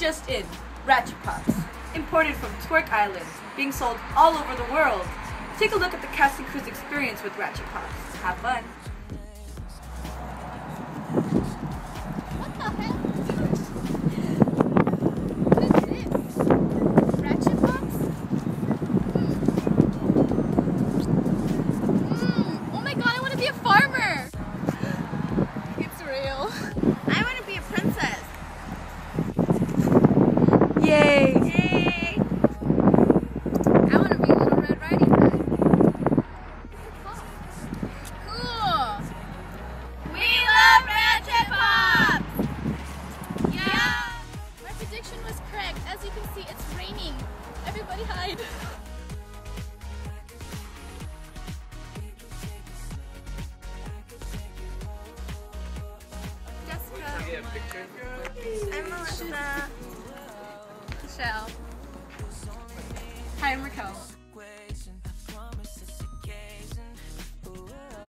just in, Ratchet Pops, imported from Twerk Island, being sold all over the world. Take a look at the cast and crew's experience with Ratchet Pops. Have fun. What the hell? What is this? Ratchet Pops? Oh my god, I want to be a farmer! It's real. I want to be a princess. Yay! Yay! I want to be Little Red Riding Hood. Cool! We love Ratchet Pops! Yeah! My prediction was correct. As you can see, it's raining. Everybody hide. I'm Melissa. Michelle. Hi, I'm Raquel.